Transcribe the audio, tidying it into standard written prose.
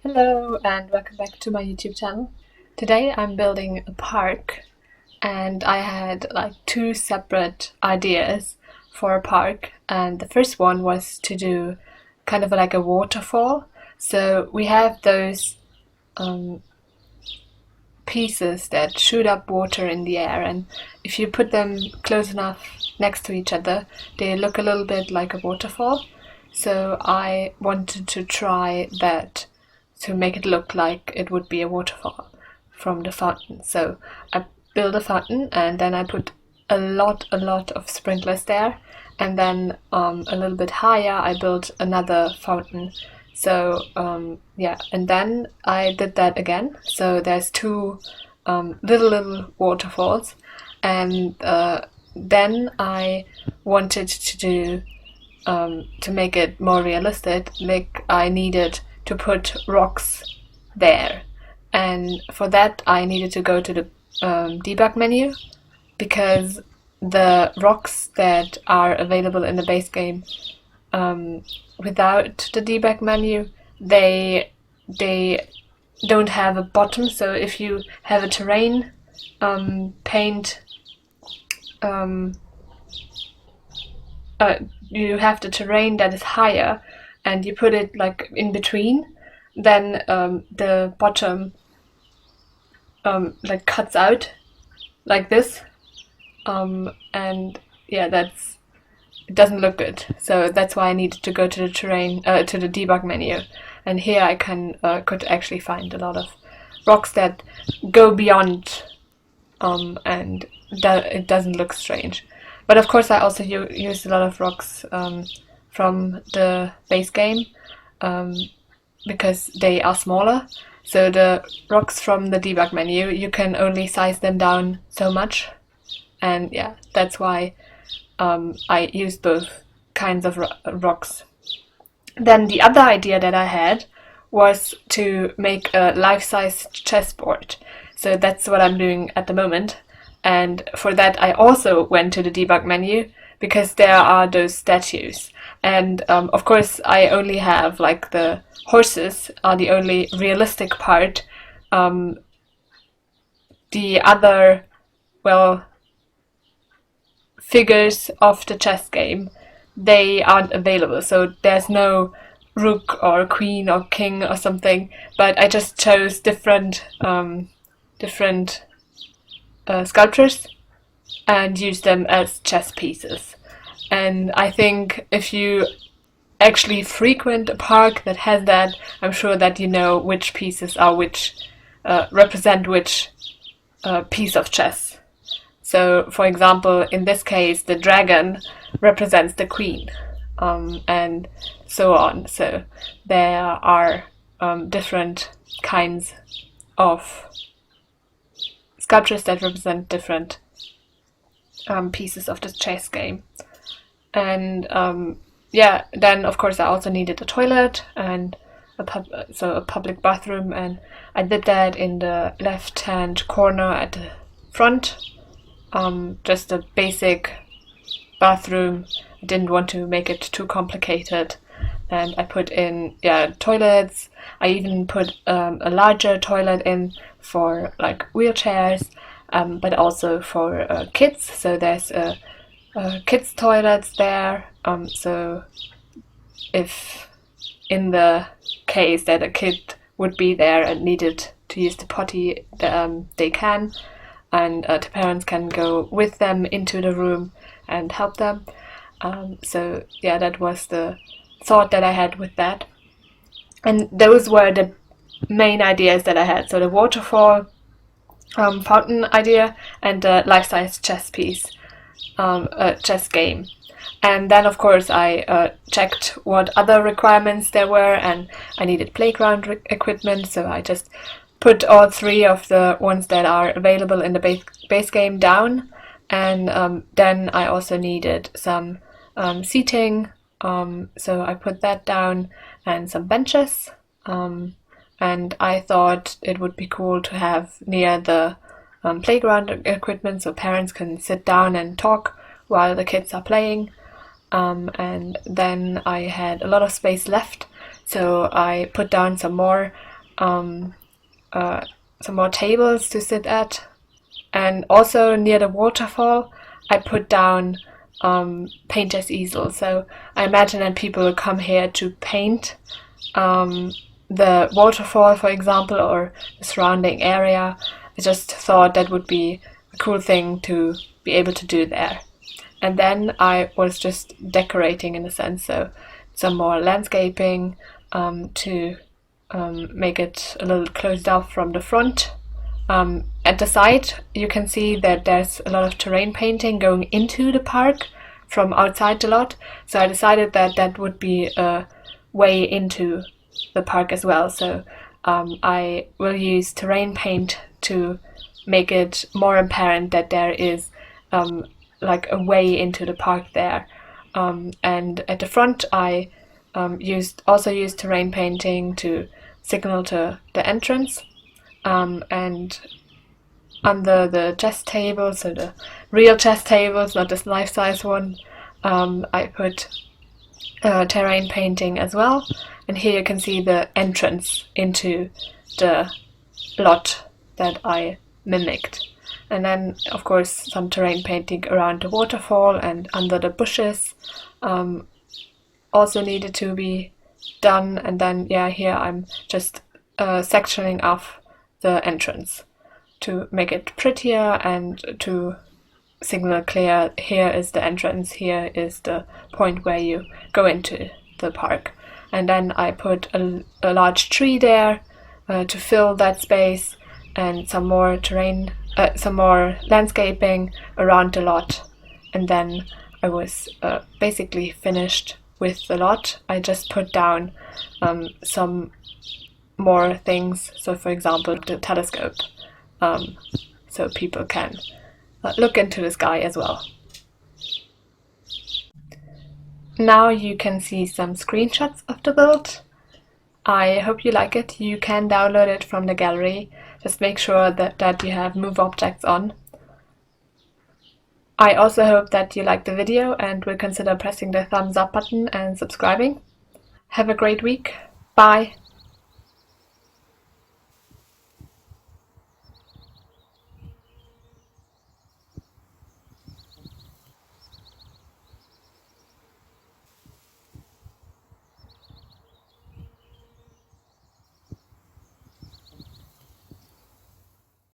Hello and welcome back to my YouTube channel. Today I'm building a park and I had like two separate ideas for a park, and the first one was to do kind of like a waterfall. So we have those pieces that shoot up water in the air, and if you put them close enough next to each other they look a little bit like a waterfall. So I wanted to try that to make it look like it would be a waterfall from the fountain. So I built a fountain and then I put a lot of sprinklers there, and then a little bit higher I built another fountain. So yeah, and then I did that again. So there's two little waterfalls, and then I wanted to do to make it more realistic, like I needed to put rocks there, and for that I needed to go to the debug menu, because the rocks that are available in the base game without the debug menu, they don't have a bottom. So if you have a terrain paint, you have the terrain that is higher and you put it like in between, then the bottom like cuts out like this, and yeah, it doesn't look good. So that's why I needed to go to the terrain to the debug menu, and here I could actually find a lot of rocks that go beyond, and it doesn't look strange. But of course I also used a lot of rocks from the base game, because they are smaller. So the rocks from the debug menu, you can only size them down so much, and yeah, that's why I used both kinds of rocks. Then the other idea that I had was to make a life-size chessboard. So that's what I'm doing at the moment. And for that I also went to the debug menu, because there are those statues. And of course I only have like the horses are the only realistic part. The other, well, figures of the chess game, they aren't available. So there's no rook or queen or king or something, but I just chose different sculptures and use them as chess pieces. And I think if you actually frequent a park that has that, I'm sure that you know which pieces are which, represent which piece of chess. So for example, in this case the dragon represents the queen, and so on. So there are different kinds of sculptures that represent different pieces of the chess game. And yeah, then of course I also needed a toilet and a public bathroom, and I did that in the left hand corner at the front. Just a basic bathroom. I didn't want to make it too complicated, and I put in toilets. I even put a larger toilet in for like wheelchairs, but also for kids. So there's kids toilets there. So if in the case that a kid would be there and needed to use the potty, they can, and the parents can go with them into the room and help them. So yeah, that was the thought that I had with that. And those were the main ideas that I had. So the waterfall, fountain idea, and the life-size chess piece, chess game. And then of course I checked what other requirements there were, and I needed playground equipment, so I just put all three of the ones that are available in the base game down. And then I also needed some seating, so I put that down, and some benches. And I thought it would be cool to have near the playground equipment, so parents can sit down and talk while the kids are playing. And then I had a lot of space left, so I put down some more some more tables to sit at. And also near the waterfall, I put down painter's easel. So I imagine that people will come here to paint the waterfall, for example, or the surrounding area. I just thought that would be a cool thing to be able to do there. And then I was just decorating in a sense, so some more landscaping to make it a little closed off from the front. At the side, you can see that there's a lot of terrain painting going into the park from outside the lot. So I decided that that would be a way into the park as well. So I will use terrain paint to make it more apparent that there is like a way into the park there. And at the front, I also used terrain painting to signal to the entrance. And under the chess table, so the real chess tables, not this life-size one, I put terrain painting as well. And here you can see the entrance into the lot that I mimicked. And then, of course, some terrain painting around the waterfall and under the bushes also needed to be done. And then, yeah, here I'm just sectioning off the entrance to make it prettier and to signal clear, here is the entrance, here is the point where you go into the park. And then I put a large tree there to fill that space, and some more terrain, some more landscaping around the lot. And then I was basically finished with the lot. I just put down some more things, so for example the telescope, so people can look into the sky as well. Now you can see some screenshots of the build. I hope you like it. You can download it from the gallery. Just make sure that you have move objects on. I also hope that you liked the video and will consider pressing the thumbs up button and subscribing. Have a great week. Bye!